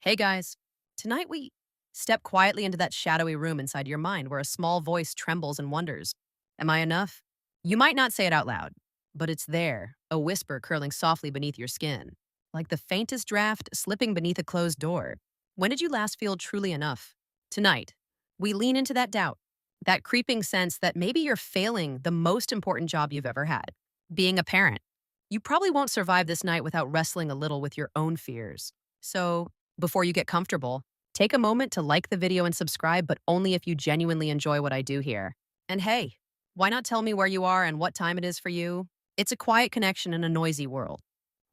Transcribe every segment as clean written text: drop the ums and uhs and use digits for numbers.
Hey guys, tonight we step quietly into that shadowy room inside your mind where a small voice trembles and wonders, am I enough? You might not say it out loud, but it's there, a whisper curling softly beneath your skin, like the faintest draft slipping beneath a closed door. When did you last feel truly enough? Tonight, we lean into that doubt, that creeping sense that maybe you're failing the most important job you've ever had, being a parent. You probably won't survive this night without wrestling a little with your own fears. So, before you get comfortable, take a moment to like the video and subscribe, but only if you genuinely enjoy what I do here. And hey, why not tell me where you are and what time it is for you? It's a quiet connection in a noisy world.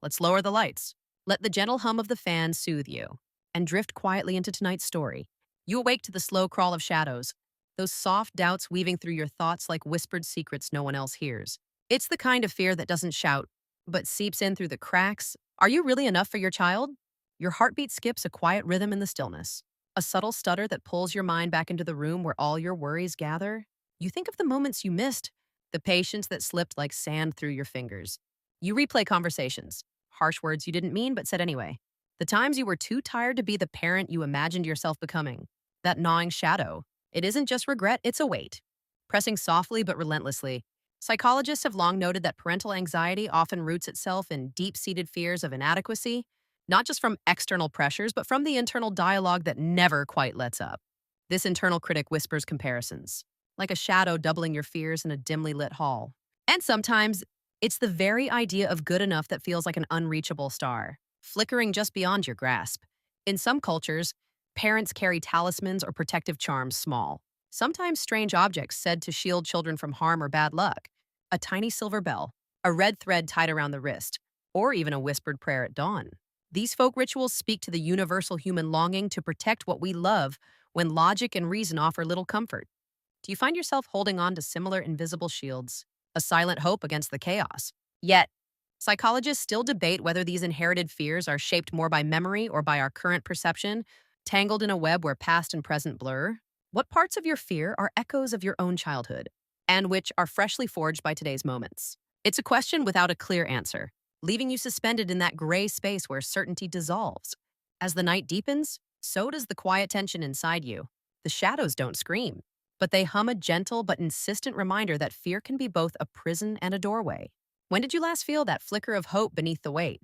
Let's lower the lights. Let the gentle hum of the fan soothe you, and drift quietly into tonight's story. You awake to the slow crawl of shadows, those soft doubts weaving through your thoughts like whispered secrets no one else hears. It's the kind of fear that doesn't shout, but seeps in through the cracks. Are you really enough for your child? Your heartbeat skips a quiet rhythm in the stillness, a subtle stutter that pulls your mind back into the room where all your worries gather. You think of the moments you missed, the patience that slipped like sand through your fingers. You replay conversations, harsh words you didn't mean but said anyway. The times you were too tired to be the parent you imagined yourself becoming. That gnawing shadow. It isn't just regret, it's a weight. Pressing softly but relentlessly. Psychologists have long noted that parental anxiety often roots itself in deep-seated fears of inadequacy, not just from external pressures, but from the internal dialogue that never quite lets up. This internal critic whispers comparisons, like a shadow doubling your fears in a dimly lit hall. And sometimes, it's the very idea of good enough that feels like an unreachable star, flickering just beyond your grasp. In some cultures, parents carry talismans or protective charms small, sometimes strange objects said to shield children from harm or bad luck. A tiny silver bell, a red thread tied around the wrist, or even a whispered prayer at dawn. These folk rituals speak to the universal human longing to protect what we love when logic and reason offer little comfort. Do you find yourself holding on to similar invisible shields, a silent hope against the chaos? Yet, psychologists still debate whether these inherited fears are shaped more by memory or by our current perception, tangled in a web where past and present blur. What parts of your fear are echoes of your own childhood, and which are freshly forged by today's moments? It's a question without a clear answer, leaving you suspended in that gray space where certainty dissolves. As the night deepens, so does the quiet tension inside you. The shadows don't scream, but they hum a gentle but insistent reminder that fear can be both a prison and a doorway. When did you last feel that flicker of hope beneath the weight?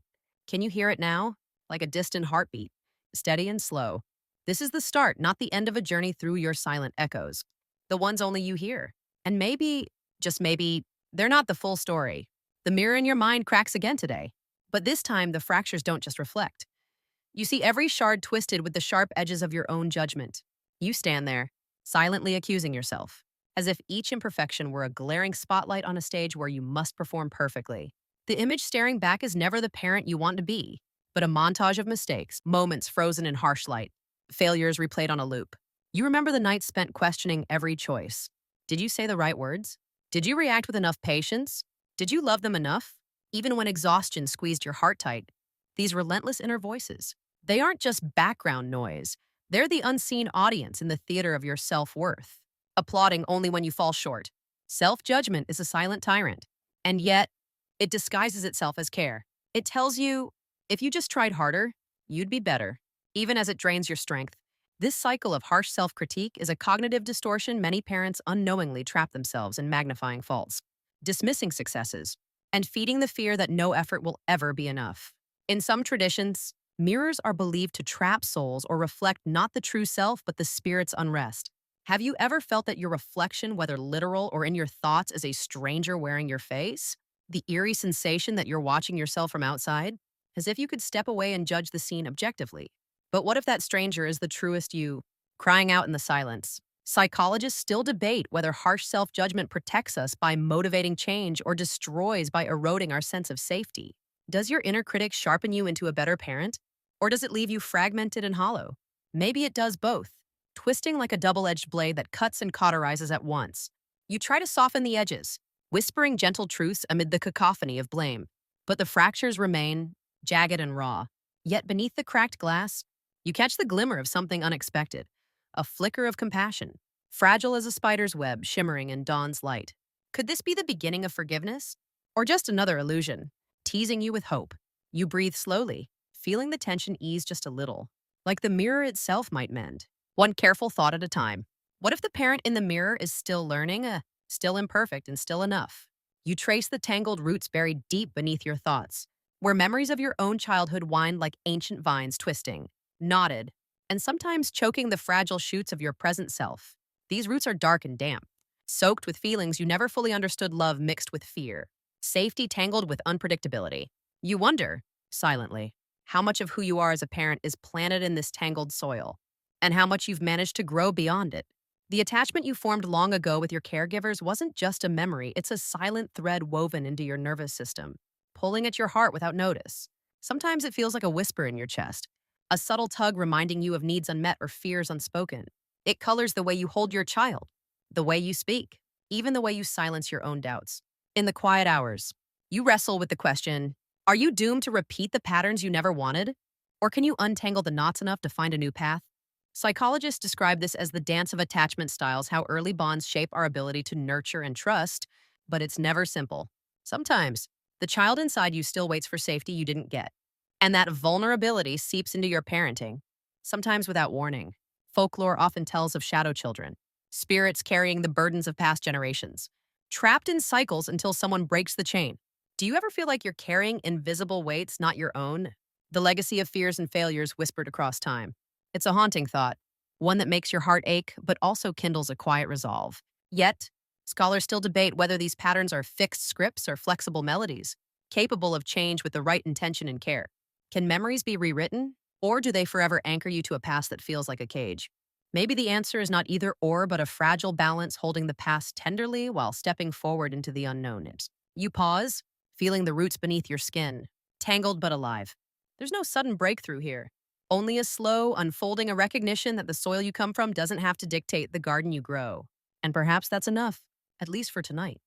Can you hear it now? Like a distant heartbeat, steady and slow. This is the start, not the end of a journey through your silent echoes, the ones only you hear. And maybe, just maybe, they're not the full story. The mirror in your mind cracks again today. But this time, the fractures don't just reflect. You see every shard twisted with the sharp edges of your own judgment. You stand there, silently accusing yourself, as if each imperfection were a glaring spotlight on a stage where you must perform perfectly. The image staring back is never the parent you want to be, but a montage of mistakes, moments frozen in harsh light, failures replayed on a loop. You remember the nights spent questioning every choice. Did you say the right words? Did you react with enough patience? Did you love them enough? Even when exhaustion squeezed your heart tight, these relentless inner voices, they aren't just background noise. They're the unseen audience in the theater of your self-worth, applauding only when you fall short. Self-judgment is a silent tyrant, and yet it disguises itself as care. It tells you, if you just tried harder, you'd be better, even as it drains your strength. This cycle of harsh self-critique is a cognitive distortion many parents unknowingly trap themselves in magnifying faults, dismissing successes, and feeding the fear that no effort will ever be enough. In some traditions, mirrors are believed to trap souls or reflect not the true self but the spirit's unrest. Have you ever felt that your reflection, whether literal or in your thoughts, is a stranger wearing your face? The eerie sensation that you're watching yourself from outside, as if you could step away and judge the scene objectively. But what if that stranger is the truest you, crying out in the silence? Psychologists still debate whether harsh self-judgment protects us by motivating change or destroys by eroding our sense of safety. Does your inner critic sharpen you into a better parent? Or does it leave you fragmented and hollow? Maybe it does both, twisting like a double-edged blade that cuts and cauterizes at once. You try to soften the edges, whispering gentle truths amid the cacophony of blame. But the fractures remain, jagged and raw. Yet beneath the cracked glass, you catch the glimmer of something unexpected, a flicker of compassion, fragile as a spider's web shimmering in dawn's light. Could this be the beginning of forgiveness? Or just another illusion, teasing you with hope? You breathe slowly, feeling the tension ease just a little. like the mirror itself might mend. One careful thought at a time. What if the parent in the mirror is still learning, still imperfect, and still enough? You trace the tangled roots buried deep beneath your thoughts, where memories of your own childhood wind like ancient vines twisting, knotted, and sometimes choking the fragile shoots of your present self. These roots are dark and damp, soaked with feelings you never fully understood, love mixed with fear, safety tangled with unpredictability. You wonder, silently, how much of who you are as a parent is planted in this tangled soil, and how much you've managed to grow beyond it. The attachment you formed long ago with your caregivers wasn't just a memory, it's a silent thread woven into your nervous system, pulling at your heart without notice. Sometimes it feels like a whisper in your chest, a subtle tug reminding you of needs unmet or fears unspoken. It colors the way you hold your child, the way you speak, even the way you silence your own doubts. In the quiet hours, you wrestle with the question, are you doomed to repeat the patterns you never wanted? Or can you untangle the knots enough to find a new path? Psychologists describe this as the dance of attachment styles, how early bonds shape our ability to nurture and trust, but it's never simple. Sometimes, the child inside you still waits for safety you didn't get, and that vulnerability seeps into your parenting, sometimes without warning. Folklore often tells of shadow children, spirits carrying the burdens of past generations, trapped in cycles until someone breaks the chain. Do you ever feel like you're carrying invisible weights not your own? The legacy of fears and failures whispered across time. It's a haunting thought, one that makes your heart ache but also kindles a quiet resolve. Yet, scholars still debate whether these patterns are fixed scripts or flexible melodies, capable of change with the right intention and care. Can memories be rewritten, or do they forever anchor you to a past that feels like a cage? Maybe the answer is not either or, but a fragile balance holding the past tenderly while stepping forward into the unknown. You pause, feeling the roots beneath your skin, tangled but alive. There's no sudden breakthrough here. Only a slow unfolding, a recognition that the soil you come from doesn't have to dictate the garden you grow. And perhaps that's enough, at least for tonight.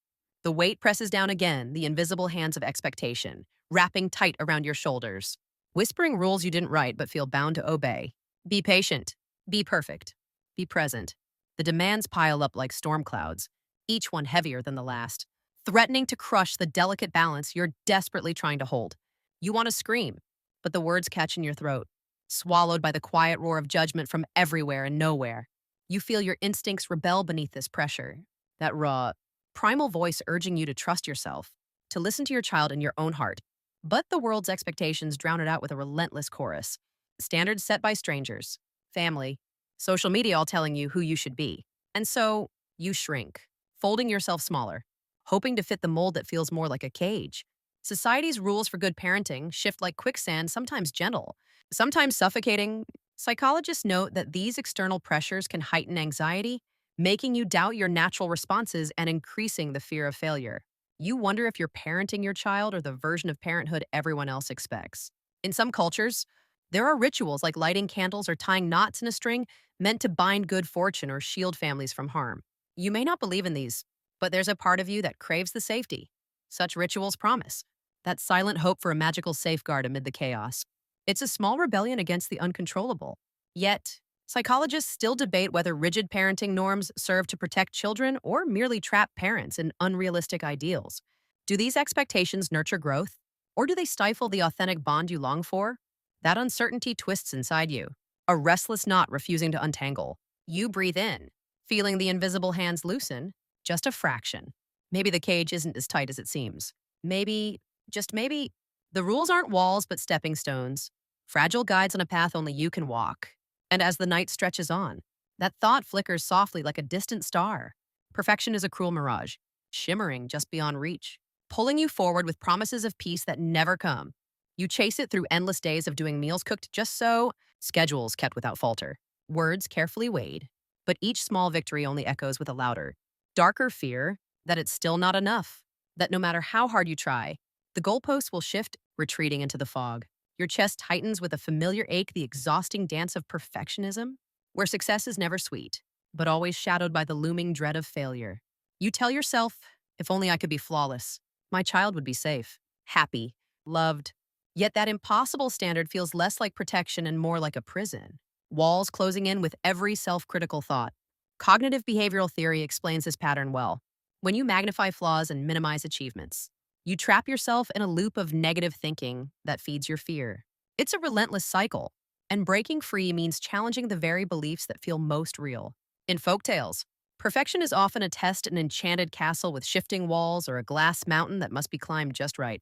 The weight presses down again, the invisible hands of expectation, wrapping tight around your shoulders, whispering rules you didn't write but feel bound to obey. Be patient. Be perfect. Be present. The demands pile up like storm clouds, each one heavier than the last, threatening to crush the delicate balance you're desperately trying to hold. You want to scream, but the words catch in your throat, swallowed by the quiet roar of judgment from everywhere and nowhere. You feel your instincts rebel beneath this pressure, that raw, primal voice urging you to trust yourself, to listen to your child and your own heart. But the world's expectations drown it out with a relentless chorus. Standards set by strangers, family, social media all telling you who you should be. And so, you shrink, folding yourself smaller, hoping to fit the mold that feels more like a cage. Society's rules for good parenting shift like quicksand, sometimes gentle, sometimes suffocating. Psychologists note that these external pressures can heighten anxiety, making you doubt your natural responses and increasing the fear of failure. You wonder if you're parenting your child or the version of parenthood everyone else expects. In some cultures, there are rituals like lighting candles or tying knots in a string meant to bind good fortune or shield families from harm. You may not believe in these, but there's a part of you that craves the safety such rituals promise, that silent hope for a magical safeguard amid the chaos. It's a small rebellion against the uncontrollable. Yet, psychologists still debate whether rigid parenting norms serve to protect children or merely trap parents in unrealistic ideals. Do these expectations nurture growth, or do they stifle the authentic bond you long for? That uncertainty twists inside you, a restless knot refusing to untangle. You breathe in, feeling the invisible hands loosen, just a fraction. Maybe the cage isn't as tight as it seems. Maybe, just maybe, the rules aren't walls but stepping stones, fragile guides on a path only you can walk. And as the night stretches on, that thought flickers softly like a distant star. Perfection is a cruel mirage, shimmering just beyond reach, pulling you forward with promises of peace that never come. You chase it through endless days of doing meals cooked just so, schedules kept without falter, words carefully weighed, but each small victory only echoes with a louder, darker fear that it's still not enough, that no matter how hard you try, the goalposts will shift, retreating into the fog. Your chest tightens with a familiar ache, the exhausting dance of perfectionism, where success is never sweet, but always shadowed by the looming dread of failure. You tell yourself, if only I could be flawless, my child would be safe, happy, loved. Yet that impossible standard feels less like protection and more like a prison, walls closing in with every self-critical thought. Cognitive behavioral theory explains this pattern well. When you magnify flaws and minimize achievements, you trap yourself in a loop of negative thinking that feeds your fear. It's a relentless cycle, And breaking free means challenging the very beliefs that feel most real. In folktales, perfection is often a test an enchanted castle with shifting walls or a glass mountain that must be climbed just right.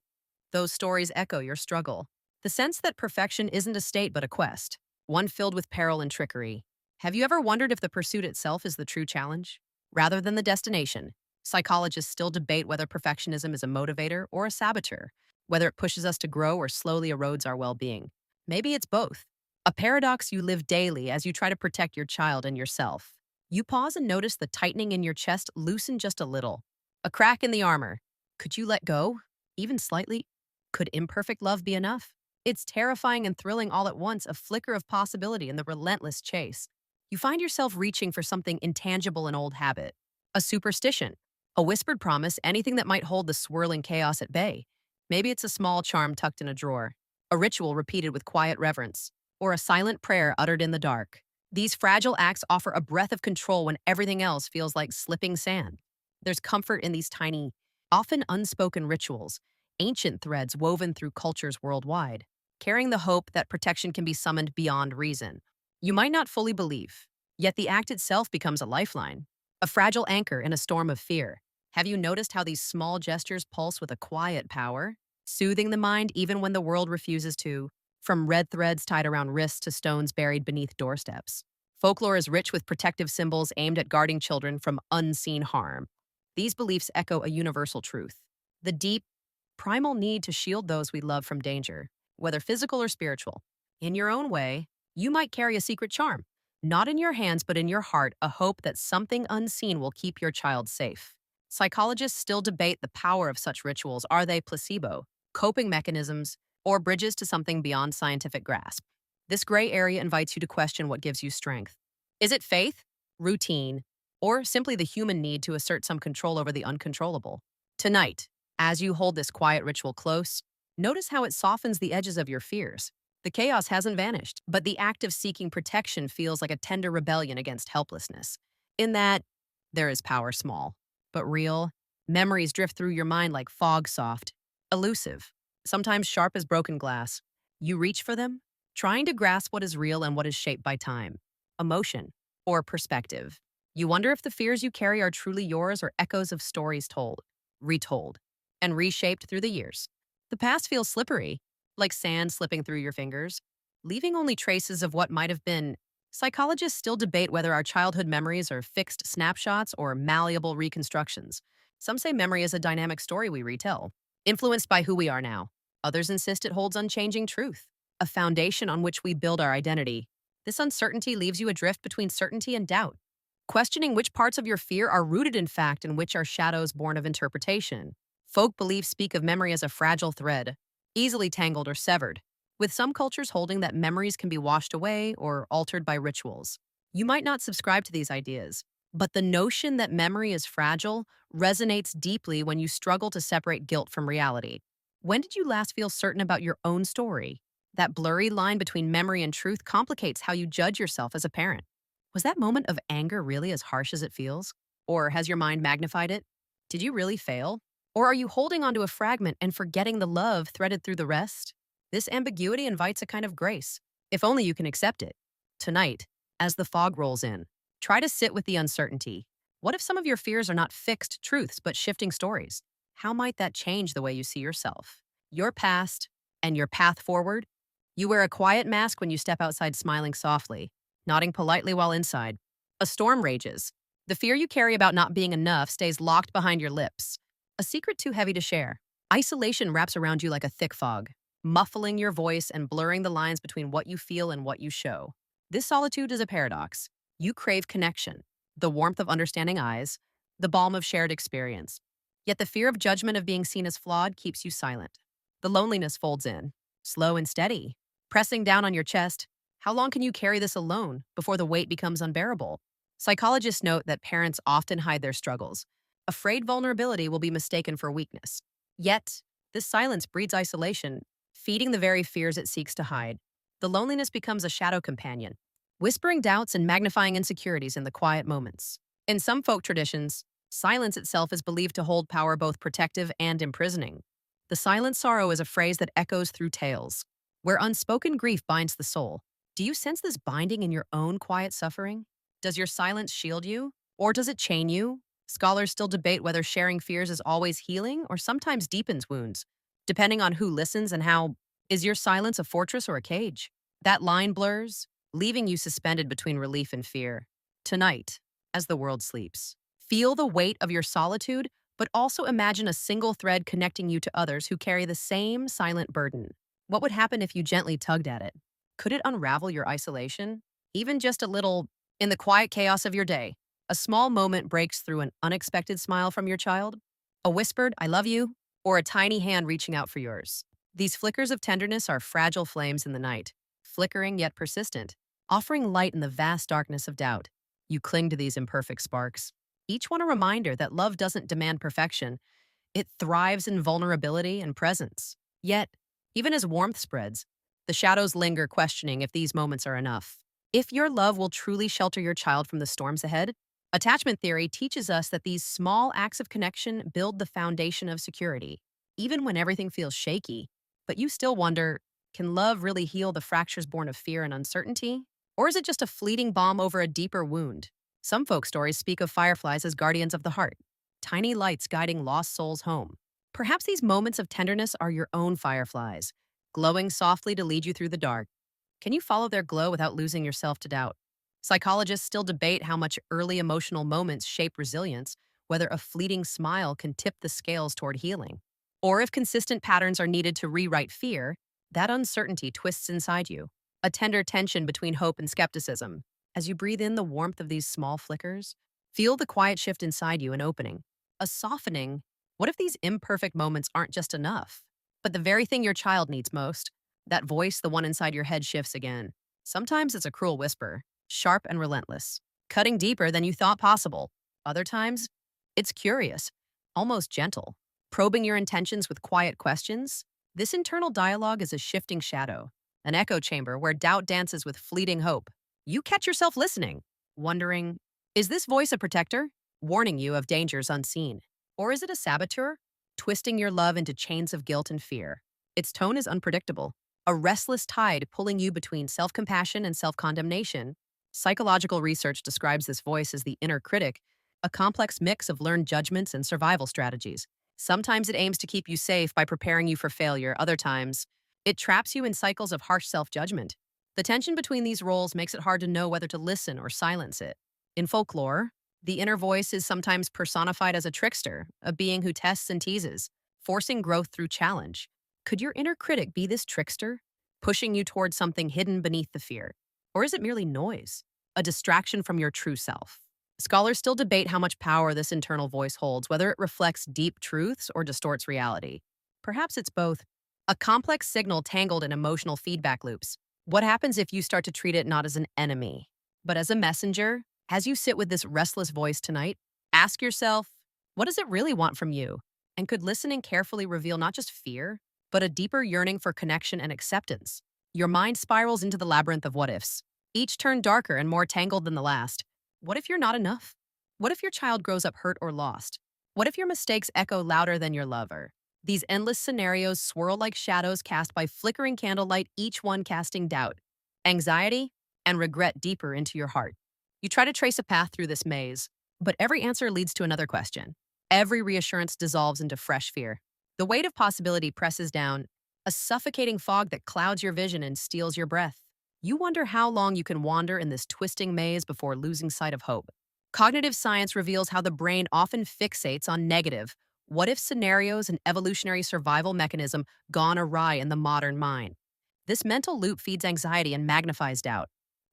Those stories echo your struggle. The sense that perfection isn't a state but a quest, one filled with peril and trickery. Have you ever wondered if the pursuit itself is the true challenge? Rather than the destination, psychologists still debate whether perfectionism is a motivator or a saboteur, whether it pushes us to grow or slowly erodes our well being. Maybe it's both. A paradox you live daily as you try to protect your child and yourself. You pause and notice the tightening in your chest loosen just a little. A crack in the armor. Could you let go? Even slightly? Could imperfect love be enough? It's terrifying and thrilling all at once, a flicker of possibility in the relentless chase. You find yourself reaching for something intangible, an old habit, a superstition, a whispered promise, anything that might hold the swirling chaos at bay. Maybe it's a small charm tucked in a drawer, a ritual repeated with quiet reverence, or a silent prayer uttered in the dark. These fragile acts offer a breath of control when everything else feels like slipping sand. There's comfort in these tiny, often unspoken rituals, ancient threads woven through cultures worldwide, carrying the hope that protection can be summoned beyond reason. You might not fully believe, yet the act itself becomes a lifeline, a fragile anchor in a storm of fear. Have you noticed how these small gestures pulse with a quiet power, soothing the mind even when the world refuses to? From red threads tied around wrists to stones buried beneath doorsteps. Folklore is rich with protective symbols aimed at guarding children from unseen harm. These beliefs echo a universal truth: the deep, primal need to shield those we love from danger, whether physical or spiritual. In your own way, you might carry a secret charm, not in your hands but in your heart, a hope that something unseen will keep your child safe. Psychologists still debate the power of such rituals. Are they placebo, coping mechanisms, or bridges to something beyond scientific grasp? This gray area invites you to question what gives you strength. Is it faith, routine, or simply the human need to assert some control over the uncontrollable? Tonight, as you hold this quiet ritual close, notice how it softens the edges of your fears. The chaos hasn't vanished, but the act of seeking protection feels like a tender rebellion against helplessness. In that, there is power small, but real. Memories drift through your mind like fog, soft, elusive, sometimes sharp as broken glass. You reach for them, trying to grasp what is real and what is shaped by time, emotion, or perspective. You wonder if the fears you carry are truly yours or echoes of stories told, retold, and reshaped through the years. The past feels slippery, like sand slipping through your fingers, leaving only traces of what might have been. Psychologists still debate whether our childhood memories are fixed snapshots or malleable reconstructions. Some say memory is a dynamic story we retell, influenced by who we are now. Others insist it holds unchanging truth, a foundation on which we build our identity. This uncertainty leaves you adrift between certainty and doubt, questioning which parts of your fear are rooted in fact and which are shadows born of interpretation. Folk beliefs speak of memory as a fragile thread, easily tangled or severed, with some cultures holding that memories can be washed away or altered by rituals. You might not subscribe to these ideas, but the notion that memory is fragile resonates deeply when you struggle to separate guilt from reality. When did you last feel certain about your own story? That blurry line between memory and truth complicates how you judge yourself as a parent. Was that moment of anger really as harsh as it feels? Or has your mind magnified it? Did you really fail? Or are you holding onto a fragment and forgetting the love threaded through the rest? This ambiguity invites a kind of grace, if only you can accept it. Tonight, as the fog rolls in, try to sit with the uncertainty. What if some of your fears are not fixed truths but shifting stories? How might that change the way you see yourself, your past, and your path forward? You wear a quiet mask when you step outside, smiling softly, nodding politely while inside. A storm rages. The fear you carry about not being enough stays locked behind your lips, a secret too heavy to share. Isolation wraps around you like a thick fog, muffling your voice and blurring the lines between what you feel and what you show. This solitude is a paradox. You crave connection, the warmth of understanding eyes, the balm of shared experience. Yet the fear of judgment, of being seen as flawed, keeps you silent. The loneliness folds in, slow and steady, pressing down on your chest. How long can you carry this alone before the weight becomes unbearable? Psychologists note that parents often hide their struggles, afraid vulnerability will be mistaken for weakness. Yet, this silence breeds isolation, feeding the very fears it seeks to hide. The loneliness becomes a shadow companion, whispering doubts and magnifying insecurities in the quiet moments. In some folk traditions, silence itself is believed to hold power, both protective and imprisoning. The silent sorrow is a phrase that echoes through tales, where unspoken grief binds the soul. Do you sense this binding in your own quiet suffering? Does your silence shield you? Or does it chain you? Scholars still debate whether sharing fears is always healing or sometimes deepens wounds, depending on who listens and how. Is your silence a fortress or a cage? That line blurs, leaving you suspended between relief and fear. Tonight, as the world sleeps, feel the weight of your solitude, but also imagine a single thread connecting you to others who carry the same silent burden. What would happen if you gently tugged at it? Could it unravel your isolation? Even just a little, in the quiet chaos of your day, a small moment breaks through an unexpected smile from your child, a whispered, I love you, or a tiny hand reaching out for yours. These flickers of tenderness are fragile flames in the night, flickering yet persistent, offering light in the vast darkness of doubt. You cling to these imperfect sparks, each one a reminder that love doesn't demand perfection, it thrives in vulnerability and presence. Yet, even as warmth spreads, the shadows linger, questioning if these moments are enough. If your love will truly shelter your child from the storms ahead, attachment theory teaches us that these small acts of connection build the foundation of security, even when everything feels shaky. But you still wonder, can love really heal the fractures born of fear and uncertainty? Or is it just a fleeting balm over a deeper wound? Some folk stories speak of fireflies as guardians of the heart, tiny lights guiding lost souls home. Perhaps these moments of tenderness are your own fireflies, glowing softly to lead you through the dark. Can you follow their glow without losing yourself to doubt? Psychologists still debate how much early emotional moments shape resilience, whether a fleeting smile can tip the scales toward healing, or if consistent patterns are needed to rewrite fear. That uncertainty twists inside you, a tender tension between hope and skepticism. As you breathe in the warmth of these small flickers, feel the quiet shift inside you, an opening, a softening. What if these imperfect moments aren't just enough, but the very thing your child needs most? That voice, the one inside your head, shifts again. Sometimes it's a cruel whisper, sharp and relentless, cutting deeper than you thought possible. Other times, it's curious, almost gentle, probing your intentions with quiet questions. This internal dialogue is a shifting shadow, an echo chamber where doubt dances with fleeting hope. You catch yourself listening, wondering, is this voice a protector, warning you of dangers unseen? Or is it a saboteur, twisting your love into chains of guilt and fear? Its tone is unpredictable, a restless tide pulling you between self-compassion and self-condemnation. Psychological research describes this voice as the inner critic, a complex mix of learned judgments and survival strategies. Sometimes it aims to keep you safe by preparing you for failure. Other times, it traps you in cycles of harsh self-judgment. The tension between these roles makes it hard to know whether to listen or silence it. In folklore, the inner voice is sometimes personified as a trickster, a being who tests and teases, forcing growth through challenge. Could your inner critic be this trickster, pushing you towards something hidden beneath the fear? Or is it merely noise, a distraction from your true self? Scholars still debate how much power this internal voice holds, whether it reflects deep truths or distorts reality. Perhaps it's both, a complex signal tangled in emotional feedback loops. What happens if you start to treat it not as an enemy, but as a messenger? As you sit with this restless voice tonight, ask yourself, what does it really want from you? And could listening carefully reveal not just fear, but a deeper yearning for connection and acceptance? Your mind spirals into the labyrinth of what ifs, each turn darker and more tangled than the last. What if you're not enough? What if your child grows up hurt or lost? What if your mistakes echo louder than your lover? These endless scenarios swirl like shadows cast by flickering candlelight, each one casting doubt, anxiety, and regret deeper into your heart. You try to trace a path through this maze, but every answer leads to another question. Every reassurance dissolves into fresh fear. The weight of possibility presses down, a suffocating fog that clouds your vision and steals your breath. You wonder how long you can wander in this twisting maze before losing sight of hope. Cognitive science reveals how the brain often fixates on negative, what-if scenarios, an evolutionary survival mechanism gone awry in the modern mind. This mental loop feeds anxiety and magnifies doubt,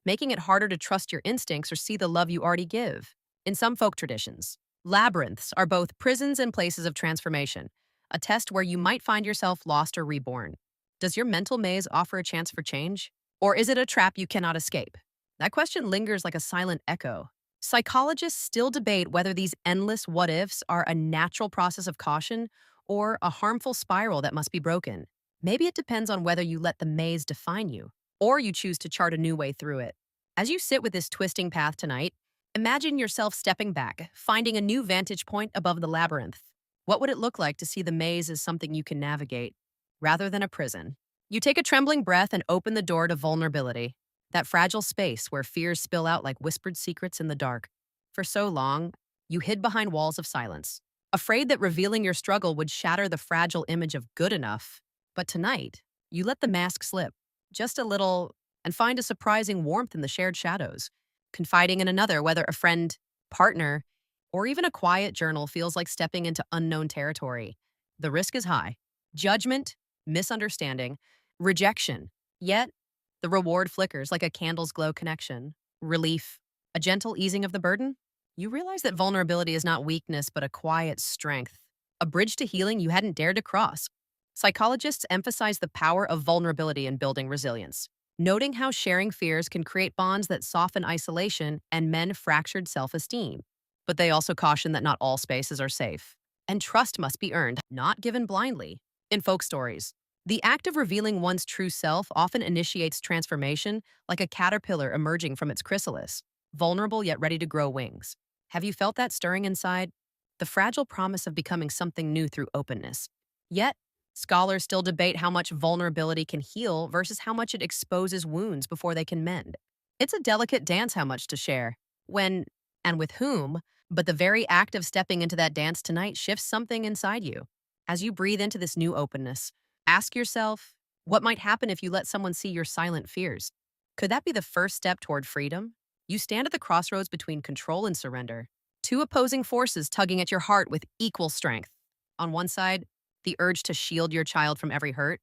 making it harder to trust your instincts or see the love you already give. In some folk traditions, labyrinths are both prisons and places of transformation, a test where you might find yourself lost or reborn. Does your mental maze offer a chance for change? Or is it a trap you cannot escape? That question lingers like a silent echo. Psychologists still debate whether these endless what-ifs are a natural process of caution or a harmful spiral that must be broken. Maybe it depends on whether you let the maze define you, or you choose to chart a new way through it. As you sit with this twisting path tonight, imagine yourself stepping back, finding a new vantage point above the labyrinth. What would it look like to see the maze as something you can navigate, rather than a prison? You take a trembling breath and open the door to vulnerability. that fragile space where fears spill out like whispered secrets in the dark. For so long, you hid behind walls of silence, afraid that revealing your struggle would shatter the fragile image of good enough. But tonight, you let the mask slip, just a little, and find a surprising warmth in the shared shadows. Confiding in another, whether a friend, partner, or even a quiet journal, feels like stepping into unknown territory. The risk is high: judgment, misunderstanding, rejection. Yet, the reward flickers like a candle's glow connection. Relief, a gentle easing of the burden. You realize that vulnerability is not weakness, but a quiet strength, a bridge to healing you hadn't dared to cross. Psychologists emphasize the power of vulnerability in building resilience, noting how sharing fears can create bonds that soften isolation and mend fractured self esteem. But they also caution that not all spaces are safe, and trust must be earned, not given blindly. In folk stories, the act of revealing one's true self often initiates transformation, like a caterpillar emerging from its chrysalis, vulnerable yet ready to grow wings. Have you felt that stirring inside? The fragile promise of becoming something new through openness. Yet, scholars still debate how much vulnerability can heal versus how much it exposes wounds before they can mend. It's a delicate dance how much to share, when, and with whom, but the very act of stepping into that dance tonight shifts something inside you. As you breathe into this new openness, ask yourself, what might happen if you let someone see your silent fears? Could that be the first step toward freedom? You stand at the crossroads between control and surrender, two opposing forces tugging at your heart with equal strength. On one side, the urge to shield your child from every hurt,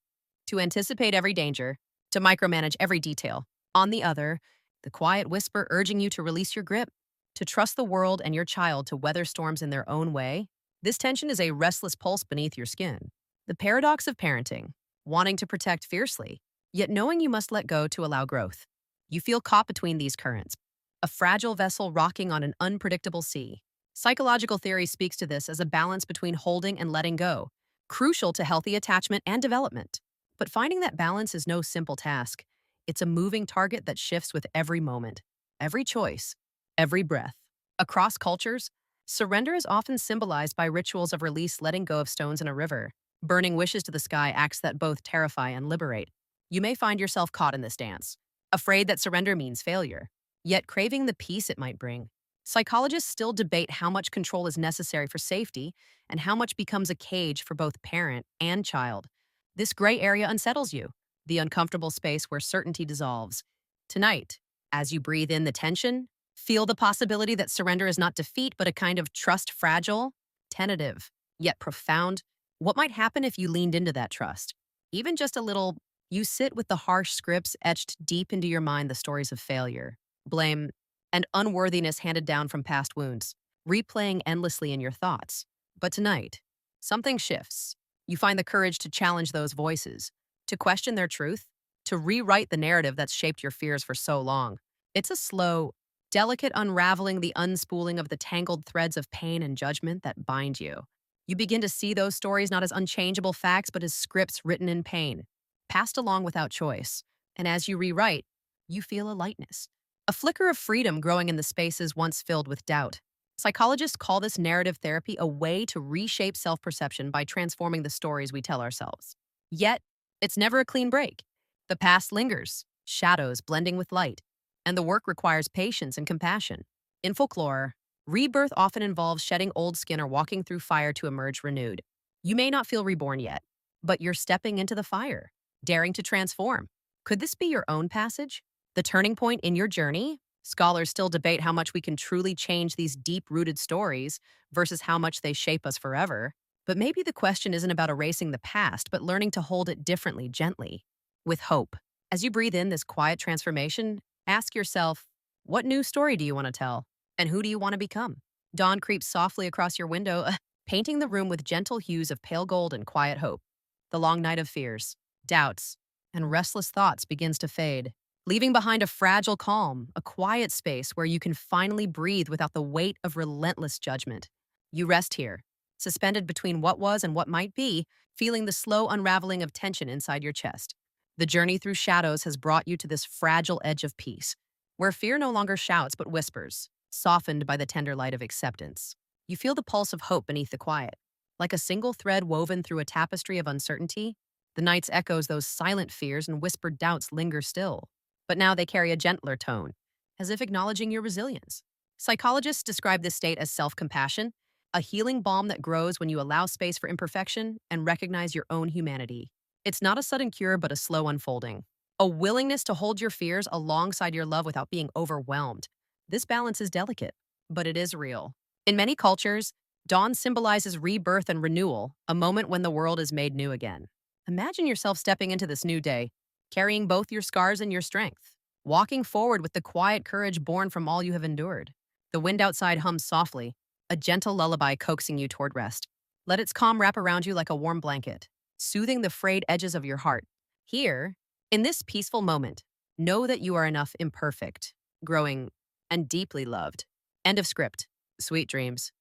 to anticipate every danger, to micromanage every detail. On the other, the quiet whisper urging you to release your grip, to trust the world and your child to weather storms in their own way. This tension is a restless pulse beneath your skin. The paradox of parenting, wanting to protect fiercely, yet knowing you must let go to allow growth. You feel caught between these currents, a fragile vessel rocking on an unpredictable sea. Psychological theory speaks to this as a balance between holding and letting go, crucial to healthy attachment and development. But finding that balance is no simple task. It's a moving target that shifts with every moment, every choice, every breath. Across cultures, surrender is often symbolized by rituals of release, letting go of stones in a river. Burning wishes to the sky, acts that both terrify and liberate. You may find yourself caught in this dance, afraid that surrender means failure, yet craving the peace it might bring. Psychologists still debate how much control is necessary for safety and how much becomes a cage for both parent and child. This gray area unsettles you, the uncomfortable space where certainty dissolves. Tonight, as you breathe in the tension, feel the possibility that surrender is not defeat, but a kind of trust, fragile, tentative, yet profound. What might happen if you leaned into that trust? Even just a little. You sit with the harsh scripts etched deep into your mind, the stories of failure, blame, and unworthiness handed down from past wounds, replaying endlessly in your thoughts. But tonight, something shifts. You find the courage to challenge those voices, to question their truth, to rewrite the narrative that's shaped your fears for so long. It's a slow, delicate unraveling, the unspooling of the tangled threads of pain and judgment that bind you. You begin to see those stories not as unchangeable facts, but as scripts written in pain, passed along without choice. And as you rewrite, you feel a lightness, a flicker of freedom growing in the spaces once filled with doubt. Psychologists call this narrative therapy, a way to reshape self-perception by transforming the stories we tell ourselves. Yet, it's never a clean break. The past lingers, shadows blending with light, and the work requires patience and compassion. In folklore, rebirth often involves shedding old skin or walking through fire to emerge renewed. You may not feel reborn yet, but you're stepping into the fire, daring to transform. Could this be your own passage? The turning point in your journey? Scholars still debate how much we can truly change these deep-rooted stories versus how much they shape us forever. But maybe the question isn't about erasing the past, but learning to hold it differently, gently, with hope. As you breathe in this quiet transformation, ask yourself, what new story do you want to tell? And who do you want to become? Dawn creeps softly across your window, painting the room with gentle hues of pale gold and quiet hope. The long night of fears, doubts, and restless thoughts begins to fade, leaving behind a fragile calm, a quiet space where you can finally breathe without the weight of relentless judgment. You rest here, suspended between what was and what might be, feeling the slow unraveling of tension inside your chest. The journey through shadows has brought you to this fragile edge of peace, where fear no longer shouts but whispers, softened by the tender light of acceptance. You feel the pulse of hope beneath the quiet. Like a single thread woven through a tapestry of uncertainty, the night's echoes, those silent fears and whispered doubts linger still. but now they carry a gentler tone, as if acknowledging your resilience. Psychologists describe this state as self compassion, a healing balm that grows when you allow space for imperfection and recognize your own humanity. It's not a sudden cure, but a slow unfolding. A willingness to hold your fears alongside your love without being overwhelmed. This balance is delicate, but it is real. In many cultures, dawn symbolizes rebirth and renewal, a moment when the world is made new again. Imagine yourself stepping into this new day, carrying both your scars and your strength, walking forward with the quiet courage born from all you have endured. The wind outside hums softly, a gentle lullaby coaxing you toward rest. Let its calm wrap around you like a warm blanket, soothing the frayed edges of your heart. Here, in this peaceful moment, know that you are enough, imperfect, growing, and deeply loved. End of script. Sweet dreams.